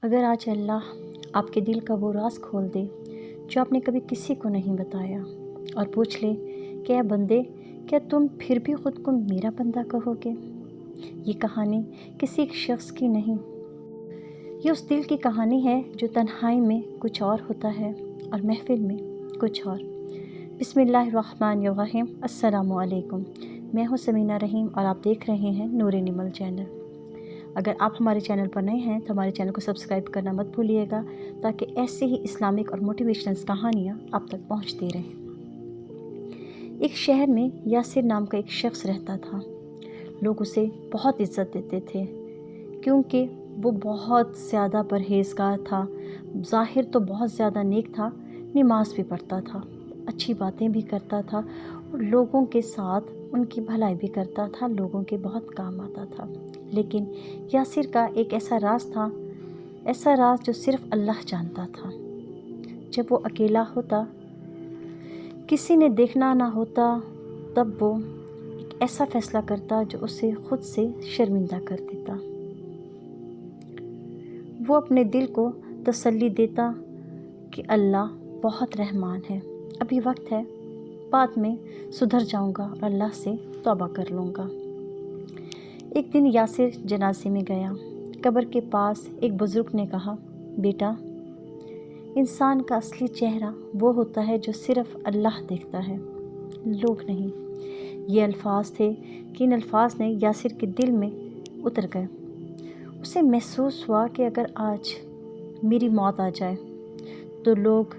اگر آج اللہ آپ کے دل کا وہ راز کھول دے جو آپ نے کبھی کسی کو نہیں بتایا اور پوچھ لے کہ اے بندے، کیا تم پھر بھی خود کو میرا بندہ کہو گے؟ یہ کہانی کسی ایک شخص کی نہیں، یہ اس دل کی کہانی ہے جو تنہائی میں کچھ اور ہوتا ہے اور محفل میں کچھ اور۔ بسم اللہ الرحمن الرحیم۔ السلام علیکم، میں ہوں سمینہ رحیم اور آپ دیکھ رہے ہیں نور نمل چینل۔ اگر آپ ہمارے چینل پر نئے ہیں تو ہمارے چینل کو سبسکرائب کرنا مت بھولیے گا تاکہ ایسے ہی اسلامک اور موٹیویشنل کہانیاں آپ تک پہنچتی رہیں۔ ایک شہر میں یاسر نام کا ایک شخص رہتا تھا۔ لوگ اسے بہت عزت دیتے تھے کیونکہ وہ بہت زیادہ پرہیزگار تھا، ظاہر تو بہت زیادہ نیک تھا، نماز بھی پڑھتا تھا، اچھی باتیں بھی کرتا تھا اور لوگوں کے ساتھ ان کی بھلائی بھی کرتا تھا، لوگوں کے بہت کام آتا تھا۔ لیکن یاسر کا ایک ایسا راز تھا، ایسا راز جو صرف اللہ جانتا تھا۔ جب وہ اکیلا ہوتا، کسی نے دیکھنا نہ ہوتا، تب وہ ایک ایسا فیصلہ کرتا جو اسے خود سے شرمندہ کر دیتا۔ وہ اپنے دل کو تسلی دیتا کہ اللہ بہت رحمان ہے، ابھی وقت ہے، بعد میں سدھر جاؤں گا اور اللہ سے توبہ کر لوں گا۔ ایک دن یاسر جنازے میں گیا۔ قبر کے پاس ایک بزرگ نے کہا، بیٹا، انسان کا اصلی چہرہ وہ ہوتا ہے جو صرف اللہ دیکھتا ہے، لوگ نہیں۔ یہ الفاظ تھے کہ ان الفاظ نے یاسر کے دل میں اتر گئے۔ اسے محسوس ہوا کہ اگر آج میری موت آ جائے تو لوگ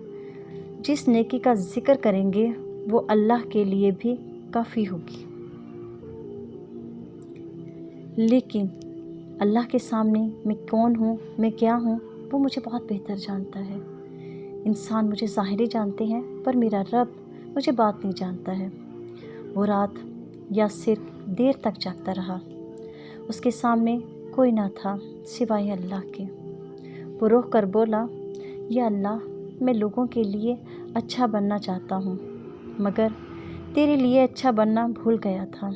جس نیکی کا ذکر کریں گے وہ اللہ کے لیے بھی کافی ہوگی، لیکن اللہ کے سامنے میں کون ہوں، میں کیا ہوں، وہ مجھے بہت بہتر جانتا ہے۔ انسان مجھے ظاہری جانتے ہیں پر میرا رب مجھے باطنی جانتا ہے۔ وہ رات یاسر دیر تک جاگتا رہا۔ اس کے سامنے کوئی نہ تھا سوائے اللہ کے۔ وہ رو کر بولا، یا اللہ، میں لوگوں کے لیے اچھا بننا چاہتا ہوں مگر تیرے لیے اچھا بننا بھول گیا تھا۔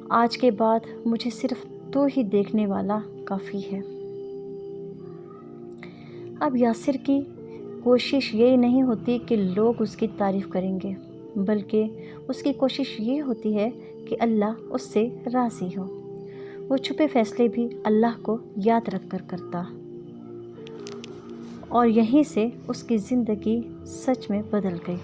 آج کے بعد مجھے صرف تو ہی دیکھنے والا کافی ہے۔ اب یاسر کی کوشش یہ نہیں ہوتی کہ لوگ اس کی تعریف کریں گے، بلکہ اس کی کوشش یہ ہوتی ہے کہ اللہ اس سے راضی ہو۔ وہ چھپے فیصلے بھی اللہ کو یاد رکھ کر کرتا اور یہیں سے اس کی زندگی سچ میں بدل گئی۔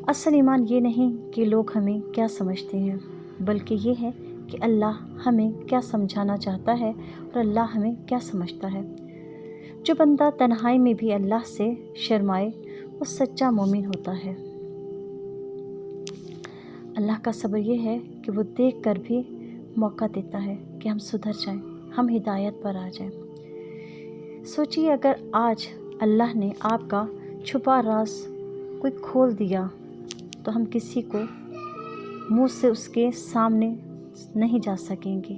اصل ایمان یہ نہیں کہ لوگ ہمیں کیا سمجھتے ہیں، بلکہ یہ ہے کہ اللہ ہمیں کیا سمجھانا چاہتا ہے اور اللہ ہمیں کیا سمجھتا ہے۔ جو بندہ تنہائی میں بھی اللہ سے شرمائے وہ سچا مومن ہوتا ہے۔ اللہ کا صبر یہ ہے کہ وہ دیکھ کر بھی موقع دیتا ہے کہ ہم سدھر جائیں، ہم ہدایت پر آ جائیں۔ سوچیے اگر آج اللہ نے آپ کا چھپا راز کوئی کھول دیا تو ہم کسی کو منہ سے اس کے سامنے نہیں جا سکیں گے۔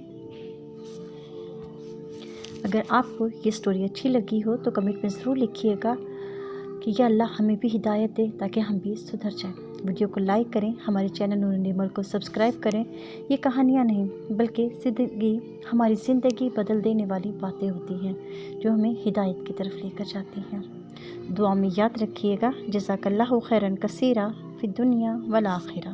اگر آپ کو یہ سٹوری اچھی لگی ہو تو کمنٹ میں ضرور لکھیے گا کہ یا اللہ ہمیں بھی ہدایت دے تاکہ ہم بھی سدھر جائیں۔ ویڈیو کو لائک کریں، ہمارے چینل نور نمل کو سبسکرائب کریں۔ یہ کہانیاں نہیں بلکہ ہماری زندگی بدل دینے والی باتیں ہوتی ہیں جو ہمیں ہدایت کی طرف لے کر جاتی ہیں۔ دعا میں یاد رکھیے گا۔ جزاک اللہ خیرا کثیرا فی الدنیا والآخرہ۔